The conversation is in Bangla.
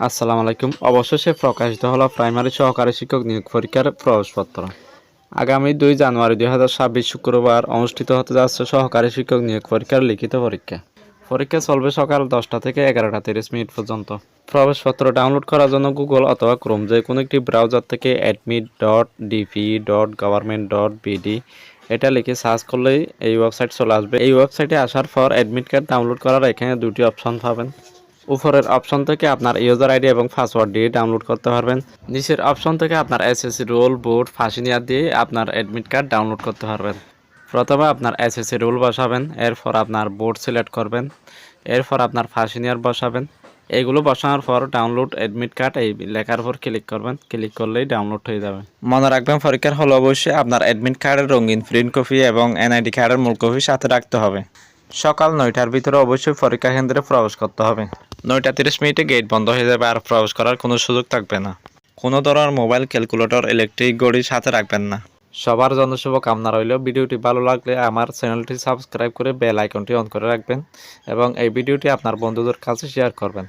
আসসালামু আলাইকুম। অবশেষে প্রকাশিত হলো প্রাইমারি সহকারী শিক্ষক নিয়োগ পরীক্ষার প্রবেশপত্র। আগামী ২ জানুয়ারি ২০২৬ শুক্রবার অনুষ্ঠিত হতে যাচ্ছে সহকারী শিক্ষক নিয়োগ পরীক্ষার লিখিত পরীক্ষা। পরীক্ষা চলবে সকাল ১০টা থেকে ১১টা ৩০ মিনিট পর্যন্ত। প্রবেশপত্র ডাউনলোড করার জন্য গুগল অথবা ক্রোম যে কোনো একটি ব্রাউজার থেকে admit.dpe.government.bd এটা লিখে সার্চ করলেই এই ওয়েবসাইট চলে আসবে। এই ওয়েবসাইটে আসার পর অ্যাডমিট কার্ড ডাউনলোড করার এখানে দুটি অপশন পাবেন। উপরের অপশন থেকে আপনার ইউজার আইডি এবং পাসওয়ার্ড দিয়ে ডাউনলোড করতে পারবেন। নিচের অপশন থেকে আপনার এসএসসি রোল, বোর্ড, ফাঁসি নেওয়া দিয়ে আপনার অ্যাডমিট কার্ড ডাউনলোড করতে পারবেন। প্রথমে আপনার এসএসসি রোল বসাবেন, এরপর আপনার বোর্ড সিলেক্ট করবেন, এরপর আপনার ফাঁসি নেওয়ার বসাবেন। এইগুলো বসানোর পর ডাউনলোড অ্যাডমিট কার্ড এই লেখার উপর ক্লিক করবেন, ক্লিক করলেই ডাউনলোড হয়ে যাবে। মনে রাখবেন পরীক্ষার হলে অবশ্যই আপনার অ্যাডমিট কার্ডের রঙিন প্রিন্ট কপি এবং এনআইডি কার্ডের মূল কপি সাথে রাখতে হবে। সকাল ৯টার ভিতরে অবশ্যই পরীক্ষা কেন্দ্রে প্রবেশ করতে হবে। ৯টা ৩০ মিনিটে গেট বন্ধ হয়ে যাবে, আর প্রবেশ করার কোনো সুযোগ থাকবে না। কোনো ধরনের মোবাইল, ক্যালকুলেটর, ইলেকট্রিক ঘড়ি সাথে রাখবেন না। সবার জন্য শুভকামনা রইল। ভিডিওটি ভালো লাগলে আমার চ্যানেলটি সাবস্ক্রাইব করে বেল আইকনটি অন করে রাখবেন এবং এই ভিডিওটি আপনার বন্ধুদের কাছে শেয়ার করবেন।